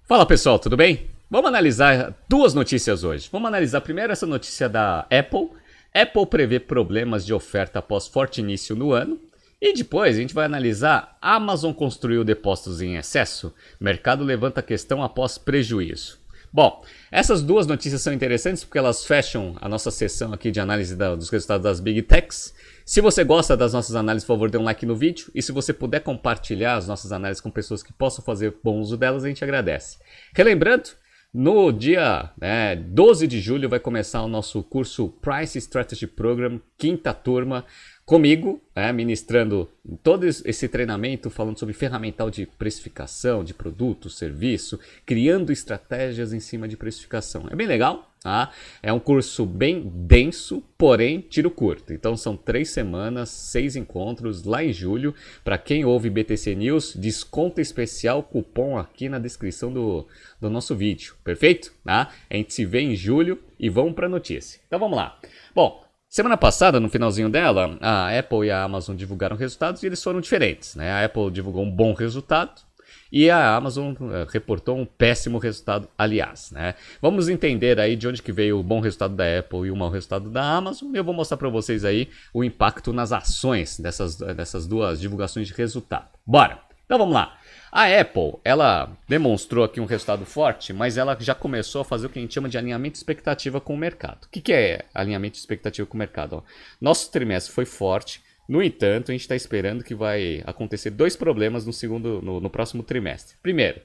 Fala pessoal, tudo bem? Vamos analisar duas notícias hoje. Vamos analisar primeiro essa notícia da Apple. Apple prevê problemas de oferta após forte início no ano. E depois a gente vai analisar Amazon construiu depósitos em excesso. Mercado levanta a questão após prejuízo. Bom, essas duas notícias são interessantes porque elas fecham a nossa sessão aqui de análise dos resultados das Big Techs. Se você gosta das nossas análises, por favor, dê um like no vídeo. E se você puder compartilhar as nossas análises com pessoas que possam fazer bom uso delas, a gente agradece. Relembrando, no dia 12 de julho vai começar o nosso curso Price Strategy Program, quinta turma, comigo, ministrando todo esse treinamento, falando sobre ferramental de precificação, de produto, serviço, criando estratégias em cima de precificação. É bem legal, tá? É um curso bem denso, porém tiro curto. Então são 3 semanas, 6 encontros lá em julho. Para quem ouve BTC News, desconto especial, cupom aqui na descrição do nosso vídeo, perfeito? Tá? A gente se vê em julho e vamos para a notícia. Então vamos lá. Bom, semana passada, no finalzinho dela, a Apple e a Amazon divulgaram resultados e eles foram diferentes, né? A Apple divulgou um bom resultado e a Amazon reportou um péssimo resultado, aliás, né? Vamos entender aí de onde que veio o bom resultado da Apple e o mau resultado da Amazon. E eu vou mostrar para vocês aí o impacto nas ações dessas duas divulgações de resultado. Bora! Então vamos lá. A Apple, ela demonstrou aqui um resultado forte, mas ela já começou a fazer o que a gente chama de alinhamento de expectativa com o mercado. O que é alinhamento de expectativa com o mercado? Nosso trimestre foi forte, no entanto, a gente está esperando que vai acontecer 2 problemas no próximo trimestre. Primeiro,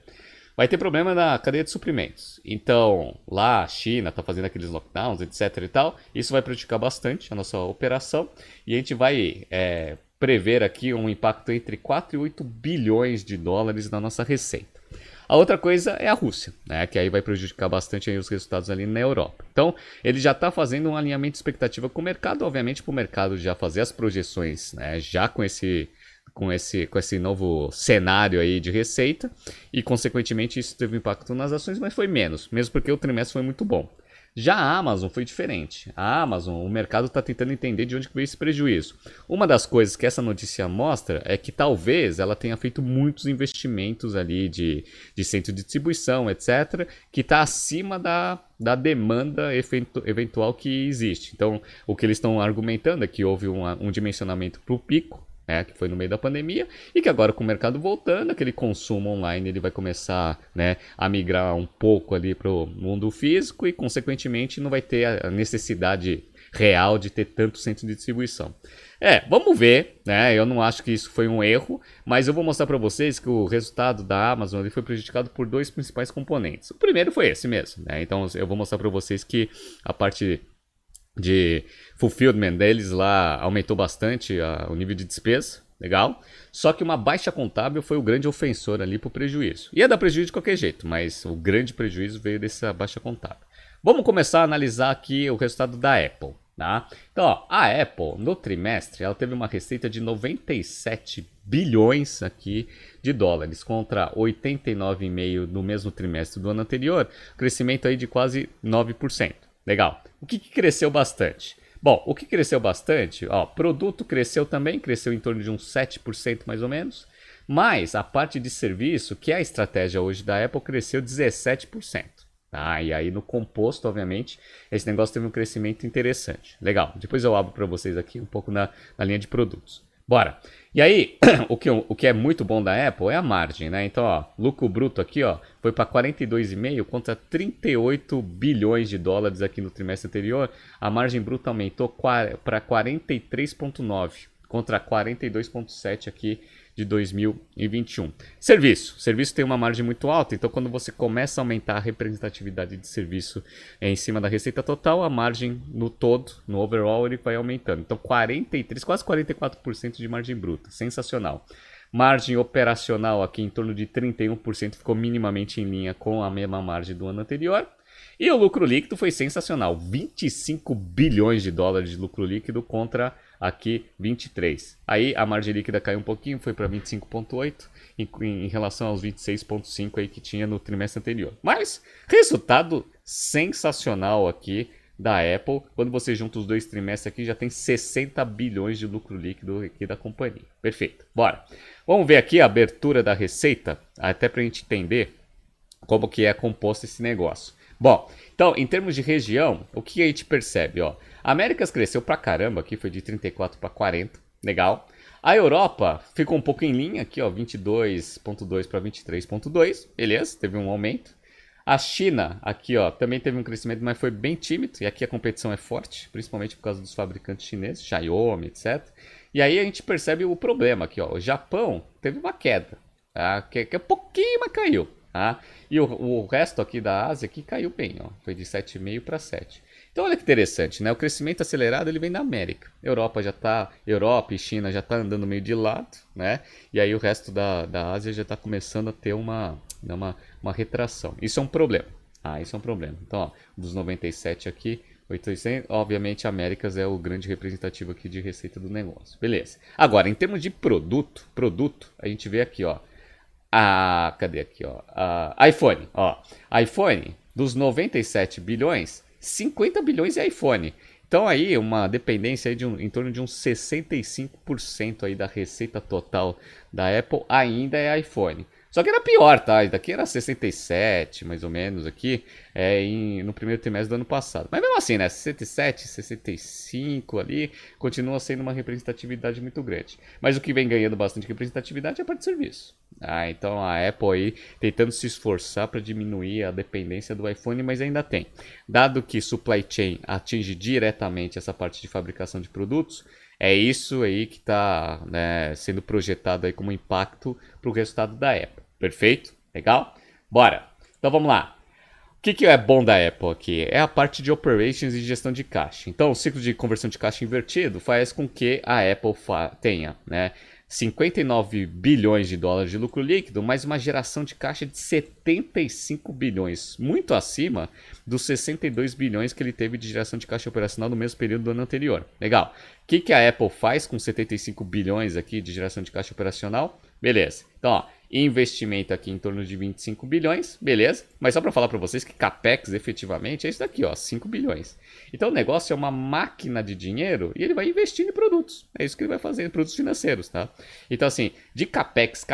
vai ter problema na cadeia de suprimentos. Então, lá a China está fazendo aqueles lockdowns, etc e tal, isso vai prejudicar bastante a nossa operação e a gente vai prever aqui um impacto entre 4 e 8 bilhões de dólares na nossa receita. A outra coisa é a Rússia, né, que aí vai prejudicar bastante aí os resultados ali na Europa. Então, ele já está fazendo um alinhamento de expectativa com o mercado, obviamente para o mercado já fazer as projeções, né, já com esse novo cenário aí de receita e, consequentemente, isso teve impacto nas ações, mas foi menos, mesmo porque o trimestre foi muito bom. Já a Amazon foi diferente. A Amazon, o mercado está tentando entender de onde veio esse prejuízo. Uma das coisas que essa notícia mostra é que talvez ela tenha feito muitos investimentos ali de centro de distribuição, etc., que está acima da demanda eventual que existe. Então, o que eles estão argumentando é que houve um dimensionamento para o pico, que foi no meio da pandemia, e que agora com o mercado voltando, aquele consumo online ele vai começar, a migrar um pouco ali para o mundo físico e, consequentemente, não vai ter a necessidade real de ter tanto centro de distribuição. Vamos ver, eu não acho que isso foi um erro, mas eu vou mostrar para vocês que o resultado da Amazon ele foi prejudicado por 2 principais componentes. O primeiro foi esse mesmo, então eu vou mostrar para vocês que a parte de fulfillment deles lá aumentou bastante o nível de despesa, legal. Só que uma baixa contábil foi o grande ofensor ali para o prejuízo. Ia dar prejuízo de qualquer jeito, mas o grande prejuízo veio dessa baixa contábil. Vamos começar a analisar aqui o resultado da Apple. Tá? Então, a Apple no trimestre ela teve uma receita de 97 bilhões aqui de dólares contra 89,5 no mesmo trimestre do ano anterior, crescimento aí de quase 9%. Legal. O que cresceu bastante? Bom, o que cresceu bastante, produto cresceu também, cresceu em torno de uns 7% mais ou menos, mas a parte de serviço, que é a estratégia hoje da Apple, cresceu 17%. E aí no composto, obviamente, esse negócio teve um crescimento interessante. Legal, depois eu abro para vocês aqui um pouco na linha de produtos. Bora! E aí, o que é muito bom da Apple é a margem, né? Então, lucro bruto aqui, foi para 42,5 contra 38 bilhões de dólares aqui no trimestre anterior. A margem bruta aumentou para 43,9 contra 42,7 aqui de 2021. Serviço tem uma margem muito alta, então quando você começa a aumentar a representatividade de serviço em cima da receita total, a margem no todo, no overall, ele vai aumentando. Então 43, quase 44% de margem bruta, sensacional. Margem operacional aqui em torno de 31%, ficou minimamente em linha com a mesma margem do ano anterior. E o lucro líquido foi sensacional, 25 bilhões de dólares de lucro líquido contra aqui 23. Aí a margem líquida caiu um pouquinho, foi para 25,8 em relação aos 26,5 aí que tinha no trimestre anterior. Mas resultado sensacional aqui da Apple. Quando você junta os 2 trimestres aqui, já tem 60 bilhões de lucro líquido aqui da companhia. Perfeito, bora. Vamos ver aqui a abertura da receita, até para a gente entender como que é composto esse negócio. Bom, então, em termos de região, o que a gente percebe? Ó? A Américas cresceu pra caramba, aqui foi de 34 para 40, legal. A Europa ficou um pouco em linha, aqui ó, 22,2 para 23,2, beleza, teve um aumento. A China, aqui ó, também teve um crescimento, mas foi bem tímido, e aqui a competição é forte, principalmente por causa dos fabricantes chineses, Xiaomi, etc. E aí a gente percebe o problema aqui, ó, o Japão teve uma queda, tá? que é pouquinho, mas caiu. Tá? E o resto aqui da Ásia aqui caiu bem, ó, foi de 7,5 para 7. Então olha que interessante, né? O crescimento acelerado ele vem da América. Europa e China já está andando meio de lado, né? E aí o resto da Ásia já está começando a ter uma retração. Isso é um problema. Isso é um problema. Então, ó, dos 97 aqui, 800, obviamente Américas é o grande representativo aqui de receita do negócio. Beleza. Agora, em termos de produto, a gente vê aqui, ó. Cadê aqui, ó? iPhone, ó. iPhone, dos 97 bilhões, 50 bilhões é iPhone. Então aí uma dependência aí em torno de uns 65% aí da receita total da Apple ainda é iPhone. Só que era pior, tá? Isso daqui era 67, mais ou menos, aqui, no primeiro trimestre do ano passado. Mas mesmo assim, né? 67, 65 ali, continua sendo uma representatividade muito grande. Mas o que vem ganhando bastante representatividade é a parte de serviço. Então a Apple aí tentando se esforçar para diminuir a dependência do iPhone, mas ainda tem. Dado que supply chain atinge diretamente essa parte de fabricação de produtos, é isso aí que está, né, sendo projetado aí como impacto para o resultado da Apple. Perfeito? Legal? Bora! Então vamos lá. O que é bom da Apple aqui? É a parte de operations e gestão de caixa. Então o ciclo de conversão de caixa invertido faz com que a Apple tenha, né, 59 bilhões de dólares de lucro líquido, mais uma geração de caixa de 75 bilhões, muito acima dos 62 bilhões que ele teve de geração de caixa operacional no mesmo período do ano anterior. Legal. O que a Apple faz com 75 bilhões aqui de geração de caixa operacional? Beleza. Então, ó, investimento aqui em torno de 25 bilhões, beleza? Mas só para falar para vocês que CAPEX efetivamente é isso daqui, ó, 5 bilhões. Então o negócio é uma máquina de dinheiro e ele vai investindo em produtos. É isso que ele vai fazer, em produtos financeiros, tá? Então assim, de CAPEX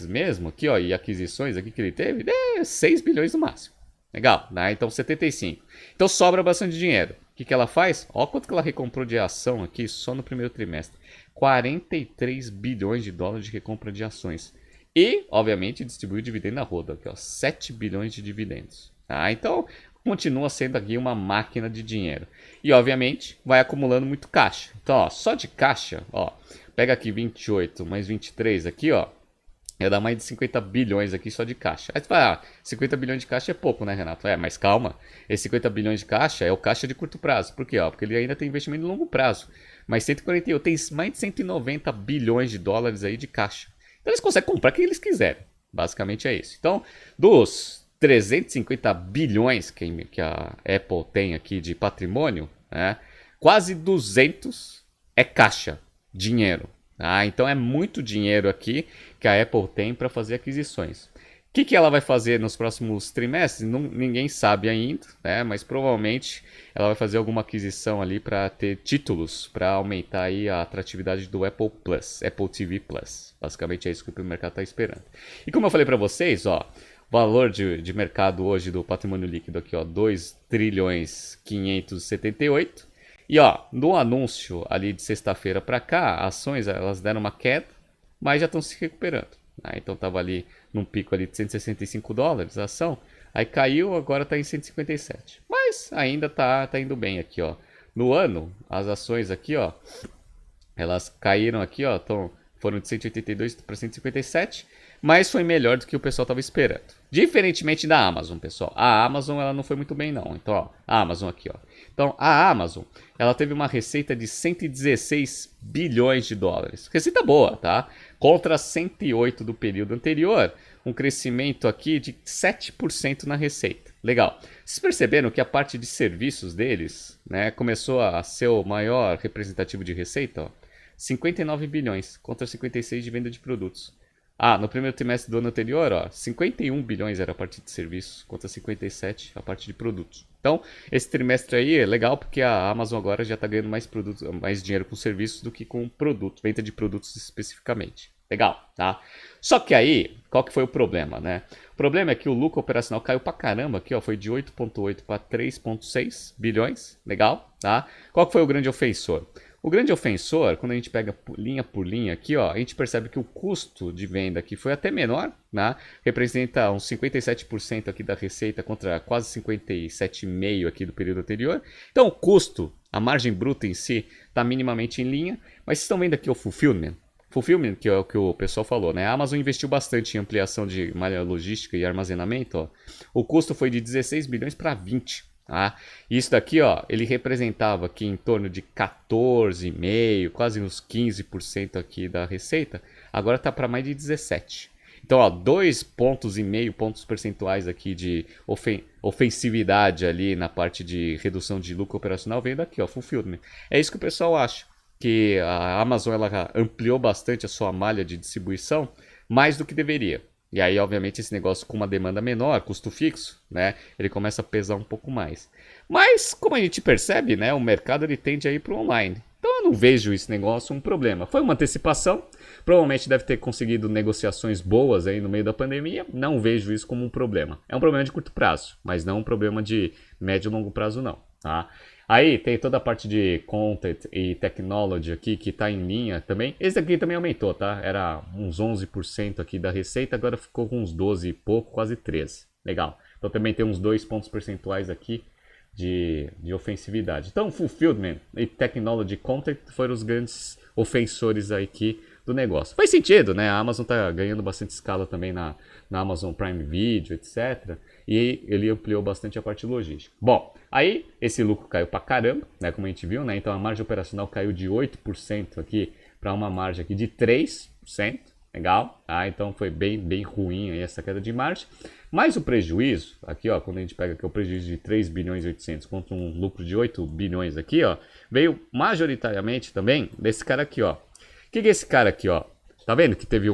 mesmo, aqui ó, e aquisições aqui que ele teve, 6 bilhões no máximo. Legal, né? Então 75. Então sobra bastante dinheiro. O que ela faz? Olha quanto que ela recomprou de ação aqui só no primeiro trimestre. 43 bilhões de dólares de recompra de ações. E, obviamente, distribuiu dividendo na roda, aqui, ó, 7 bilhões de dividendos. Então, continua sendo aqui uma máquina de dinheiro. E, obviamente, vai acumulando muito caixa. Então, ó, só de caixa, ó, pega aqui 28 mais 23 aqui, ó, ia dar mais de 50 bilhões aqui só de caixa. Aí você fala, 50 bilhões de caixa é pouco, né, Renato? Mas calma, esse 50 bilhões de caixa é o caixa de curto prazo. Por quê? Porque ele ainda tem investimento de longo prazo. Mas 148 tem mais de 190 bilhões de dólares aí de caixa. Então eles conseguem comprar o que eles quiserem. Basicamente é isso. Então, dos 350 bilhões que a Apple tem aqui de patrimônio, né, quase 200 é caixa, dinheiro. Então é muito dinheiro aqui que a Apple tem para fazer aquisições. O que ela vai fazer nos próximos trimestres? Ninguém sabe ainda, né? Mas provavelmente ela vai fazer alguma aquisição ali para ter títulos para aumentar aí a atratividade do Apple Plus, Apple TV Plus. Basicamente é isso que o mercado está esperando. E como eu falei para vocês, ó, valor de mercado hoje do patrimônio líquido aqui, ó, 2 trilhões 578. E ó, no anúncio ali de sexta-feira para cá, ações elas deram uma queda, mas já estão se recuperando. Então estava ali num pico ali de 165 dólares a ação, aí caiu, agora está em 157. Mas ainda tá indo bem aqui, ó. No ano, as ações aqui, ó, elas caíram aqui, ó, foram de 182 para 157, mas foi melhor do que o pessoal estava esperando. Diferentemente da Amazon, pessoal. A Amazon ela não foi muito bem não. Então, ó, a Amazon aqui, ó. Então, a Amazon, ela teve uma receita de 116 bilhões de dólares. Receita boa, tá? Contra 108 do período anterior, um crescimento aqui de 7% na receita. Legal. Vocês perceberam que a parte de serviços deles, né, começou a ser o maior representativo de receita, ó? 59 bilhões contra 56 de venda de produtos. No primeiro trimestre do ano anterior, ó, 51 bilhões era a parte de serviços, contra 57 a parte de produtos. Então, esse trimestre aí é legal porque a Amazon agora já está ganhando mais dinheiro com serviços do que com produtos, venda de produtos especificamente. Legal, tá? Só que aí, qual que foi o problema, né? O problema é que o lucro operacional caiu pra caramba aqui, ó, foi de 8,8 para 3,6 bilhões, legal, tá? Qual que foi o grande ofensor? O grande ofensor, quando a gente pega linha por linha aqui, ó, a gente percebe que o custo de venda aqui foi até menor, né? Representa uns 57% aqui da receita contra quase 57,5% aqui do período anterior. Então o custo, a margem bruta em si, está minimamente em linha, mas vocês estão vendo aqui o fulfillment. Fulfillment, que é o que o pessoal falou, né? A Amazon investiu bastante em ampliação de malha logística e armazenamento, ó. O custo foi de 16 bilhões para 20. Tá? Isso daqui, ó, ele representava aqui em torno de 14,5%, quase uns 15% aqui da receita. Agora está para mais de 17%. Então, ó, 2,5 pontos percentuais aqui de ofensividade ali na parte de redução de lucro operacional veio daqui, ó, fulfillment. É isso que o pessoal acha, que a Amazon ela ampliou bastante a sua malha de distribuição, mais do que deveria. E aí, obviamente, esse negócio com uma demanda menor, custo fixo, né, ele começa a pesar um pouco mais. Mas, como a gente percebe, né, o mercado ele tende a ir para o online. Então, eu não vejo esse negócio um problema. Foi uma antecipação, provavelmente deve ter conseguido negociações boas aí no meio da pandemia. Não vejo isso como um problema. É um problema de curto prazo, mas não um problema de médio e longo prazo, não. Tá? Aí tem toda a parte de content e technology aqui que está em linha também. Esse aqui também aumentou, tá? Era uns 11% aqui da receita, agora ficou com uns 12 e pouco, quase 13. Legal. Então também tem uns 2 pontos percentuais aqui de ofensividade. Então fulfillment e technology content foram os grandes ofensores aqui do negócio. Faz sentido, né? A Amazon está ganhando bastante escala também na Amazon Prime Video, etc. E ele ampliou bastante a parte logística. Bom, aí esse lucro caiu pra caramba, né? Como a gente viu, né? Então a margem operacional caiu de 8% aqui para uma margem aqui de 3%. Legal, tá? Então foi bem ruim aí essa queda de margem. Mas o prejuízo, aqui ó, quando a gente pega aqui o prejuízo de 3 bilhões e 800 contra um lucro de 8 bilhões aqui, ó, veio majoritariamente também desse cara aqui, ó. O que é esse cara aqui, ó? Tá vendo que teve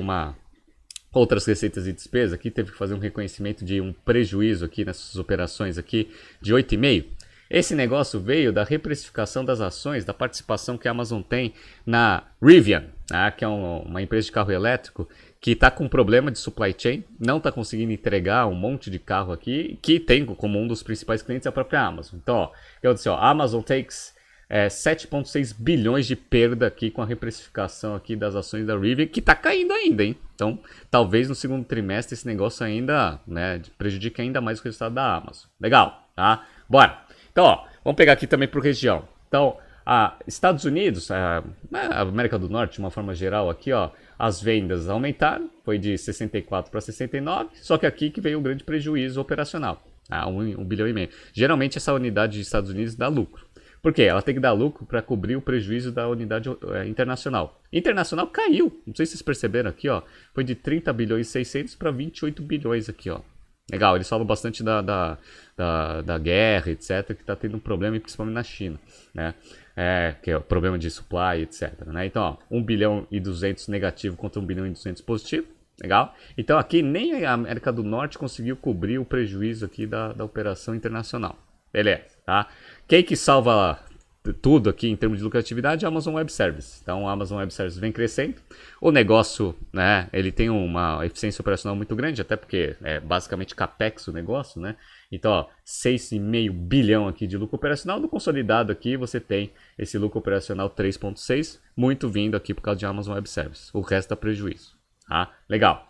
outras receitas e despesas aqui, teve que fazer um reconhecimento de um prejuízo aqui nessas operações aqui de 8,5. Esse negócio veio da reprecificação das ações, da participação que a Amazon tem na Rivian, né, que é uma empresa de carro elétrico que está com problema de supply chain, não está conseguindo entregar um monte de carro aqui, que tem como um dos principais clientes a própria Amazon. Então, ó, eu disse, ó, Amazon takes 7,6 bilhões de perda aqui com a reprecificação aqui das ações da Rivian, que está caindo ainda, hein? Então, talvez no segundo trimestre esse negócio ainda, né, prejudique ainda mais o resultado da Amazon. Legal, tá? Bora! Então, ó, vamos pegar aqui também por região. Então, Estados Unidos, a América do Norte, de uma forma geral aqui, ó, as vendas aumentaram, foi de 64 para 69, só que aqui que veio o grande prejuízo operacional, 1 bilhão e meio. Geralmente essa unidade dos Estados Unidos dá lucro. Por quê? Ela tem que dar lucro para cobrir o prejuízo da unidade internacional. Internacional caiu, não sei se vocês perceberam aqui, ó, foi de 30 bilhões e 600 para 28 bilhões aqui, ó. Legal, eles falam bastante da guerra, etc., que está tendo um problema, principalmente na China, né? Que é o problema de supply, etc. Né? Então, ó, 1 bilhão e 200 negativo contra 1 bilhão e 200 positivo, legal? Então, aqui nem a América do Norte conseguiu cobrir o prejuízo aqui da operação internacional. Beleza, tá? Quem que salva tudo aqui em termos de lucratividade é a Amazon Web Services. Então, a Amazon Web Services vem crescendo. O negócio, né, ele tem uma eficiência operacional muito grande, até porque é basicamente capex o negócio, né? Então, ó, 6,5 bilhão aqui de lucro operacional. No consolidado aqui, você tem esse lucro operacional 3,6, muito vindo aqui por causa de Amazon Web Services. O resto dá prejuízo, tá? Legal.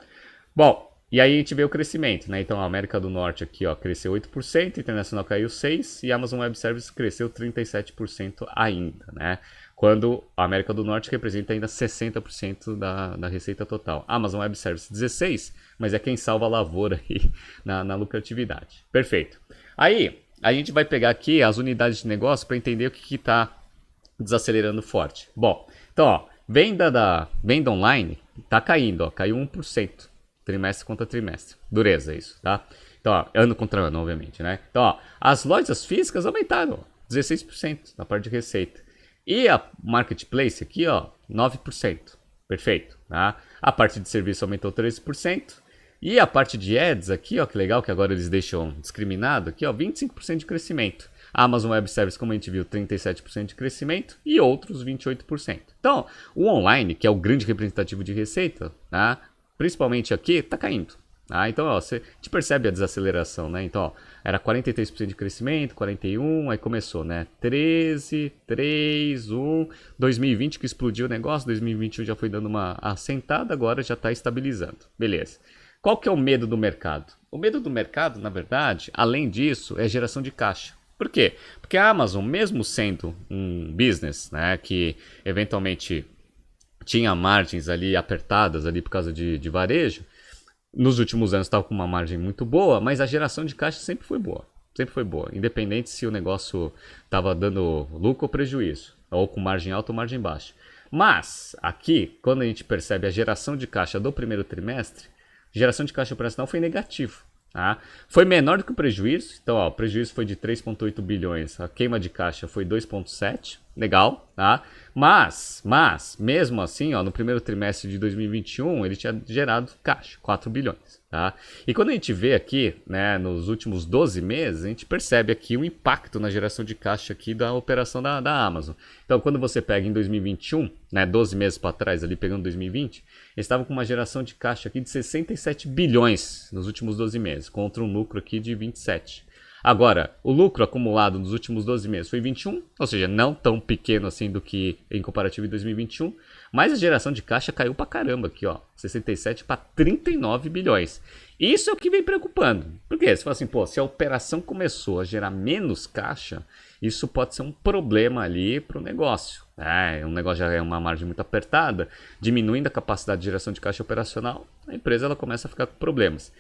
Bom, e aí a gente vê o crescimento, né? Então a América do Norte aqui, ó, cresceu 8%, Internacional caiu 6% e a Amazon Web Services cresceu 37% ainda, né? Quando a América do Norte representa ainda 60% da receita total. A Amazon Web Services 16%, mas é quem salva a lavoura aí na lucratividade. Perfeito. Aí a gente vai pegar aqui as unidades de negócio para entender o que está desacelerando forte. Bom, então ó, venda online está caindo, ó, caiu 1%. Trimestre contra trimestre. Dureza isso, tá? Então, ó, ano contra ano, obviamente, né? Então, ó, as lojas físicas aumentaram, ó, 16% na parte de receita. E a marketplace aqui, ó, 9%. Perfeito, tá? A parte de serviço aumentou 13%. E a parte de ads aqui, ó, que legal que agora eles deixam discriminado aqui, ó, 25% de crescimento. A Amazon Web Services, como a gente viu, 37% de crescimento e outros 28%. Então, o online, que é o grande representativo de receita, né, principalmente aqui, está caindo. Então, ó, a gente percebe a desaceleração, né? Então, ó, era 43% de crescimento, 41%, aí começou, né? 13, 3, 1, 2020 que explodiu o negócio, 2021 já foi dando uma assentada, agora já está estabilizando. Beleza. Qual que é o medo do mercado? O medo do mercado, na verdade, além disso, é geração de caixa. Por quê? Porque a Amazon, mesmo sendo um business, né, que eventualmente tinha margens ali apertadas ali por causa de varejo, nos últimos anos estava com uma margem muito boa, mas a geração de caixa sempre foi boa. Sempre foi boa, independente se o negócio estava dando lucro ou prejuízo, ou com margem alta ou margem baixa. Mas, aqui, quando a gente percebe a geração de caixa do primeiro trimestre, geração de caixa operacional foi negativo. Tá? Foi menor do que o prejuízo, então ó, o prejuízo foi de 3,8 bilhões, a queima de caixa foi 2,7, legal, tá? Mas, mesmo assim, ó, no primeiro trimestre de 2021, ele tinha gerado caixa, 4 bilhões, tá? E quando a gente vê aqui, né, nos últimos 12 meses, a gente percebe aqui o impacto na geração de caixa aqui da operação da Amazon. Então, quando você pega em 2021, né, 12 meses para trás, ali pegando 2020, eles estavam com uma geração de caixa aqui de 67 bilhões nos últimos 12 meses, contra um lucro aqui de 27. Agora, o lucro acumulado nos últimos 12 meses foi 21, ou seja, não tão pequeno assim do que em comparativo em 2021, mas a geração de caixa caiu pra caramba aqui, ó, 67 para 39 bilhões. Isso é o que vem preocupando. Por quê? Você fala assim, pô, se a operação começou a gerar menos caixa, isso pode ser um problema ali para o negócio. Um negócio já é uma margem muito apertada, diminuindo a capacidade de geração de caixa operacional, a empresa ela começa a ficar com problemas.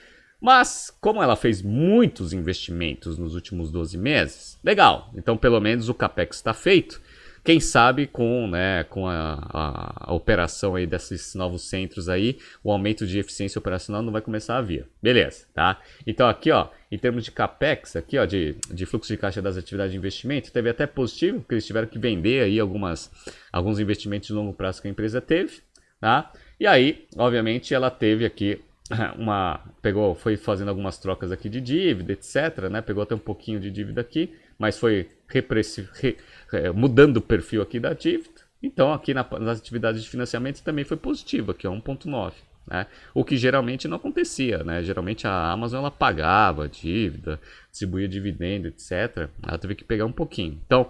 Mas, como ela fez muitos investimentos nos últimos 12 meses, legal. Então, pelo menos o CAPEX está feito. Quem sabe com a operação aí desses novos centros aí, o aumento de eficiência operacional não vai começar a vir. Beleza, tá? Então aqui, ó, em termos de CAPEX, aqui, ó, de fluxo de caixa das atividades de investimento, teve até positivo, porque eles tiveram que vender aí alguns investimentos de longo prazo que a empresa teve, tá? E aí, obviamente, ela teve aqui foi fazendo algumas trocas aqui de dívida, etc, né? Pegou até um pouquinho de dívida aqui, mas foi mudando o perfil aqui da dívida. Então aqui nas atividades de financiamento também foi positivo, aqui ó, 1,9, né? O que geralmente não acontecia, né? Geralmente a Amazon ela pagava dívida, distribuía dividendo, etc. Ela teve que pegar um pouquinho. Então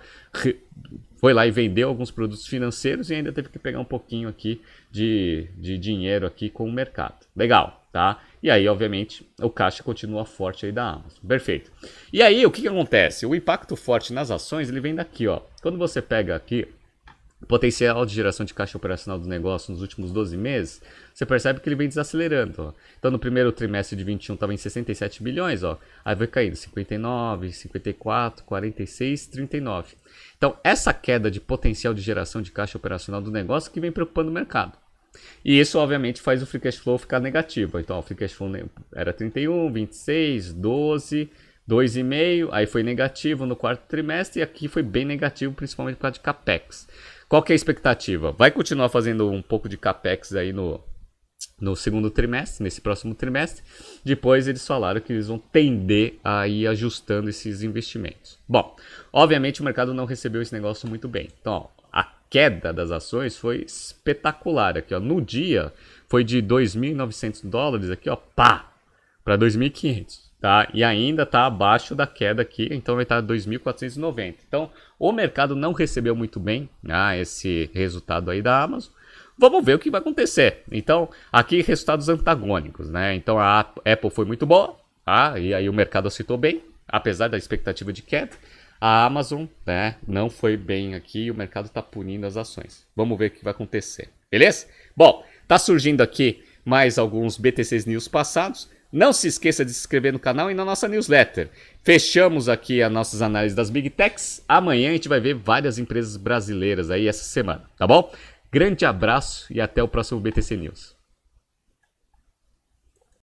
foi lá e vendeu alguns produtos financeiros e ainda teve que pegar um pouquinho aqui de dinheiro aqui com o mercado. Legal. Tá? E aí, obviamente, o caixa continua forte aí da Amazon. Perfeito. E aí, o que acontece? O impacto forte nas ações, ele vem daqui, ó. Quando você pega aqui o potencial de geração de caixa operacional do negócio nos últimos 12 meses, você percebe que ele vem desacelerando, ó. Então, no primeiro trimestre de 21 estava em 67 bilhões, ó. Aí vai caindo 59, 54, 46, 39. Então, essa queda de potencial de geração de caixa operacional do negócio que vem preocupando o mercado. E isso, obviamente, faz o free cash flow ficar negativo. Então, o free cash flow era 31, 26, 12, 2,5. Aí foi negativo no quarto trimestre e aqui foi bem negativo, principalmente por causa de CAPEX. Qual que é a expectativa? Vai continuar fazendo um pouco de CAPEX aí no segundo trimestre, nesse próximo trimestre. Depois eles falaram que eles vão tender a ir ajustando esses investimentos. Bom, obviamente o mercado não recebeu esse negócio muito bem. Então, ó, a queda das ações foi espetacular aqui, ó. No dia foi de 2.900 dólares aqui, ó, pá, para 2.500, tá? E ainda tá abaixo da queda aqui, então vai estar 2.490. Então, o mercado não recebeu muito bem, né, esse resultado aí da Amazon. Vamos ver o que vai acontecer. Então, aqui resultados antagônicos, né? Então, a Apple foi muito boa, tá? E aí o mercado aceitou bem, apesar da expectativa de queda. A Amazon, né, não foi bem aqui e o mercado está punindo as ações. Vamos ver o que vai acontecer, beleza? Bom, tá surgindo aqui mais alguns BTCs News passados. Não se esqueça de se inscrever no canal e na nossa newsletter. Fechamos aqui as nossas análises das Big Techs. Amanhã a gente vai ver várias empresas brasileiras aí essa semana, tá bom? Grande abraço e até o próximo BTC News.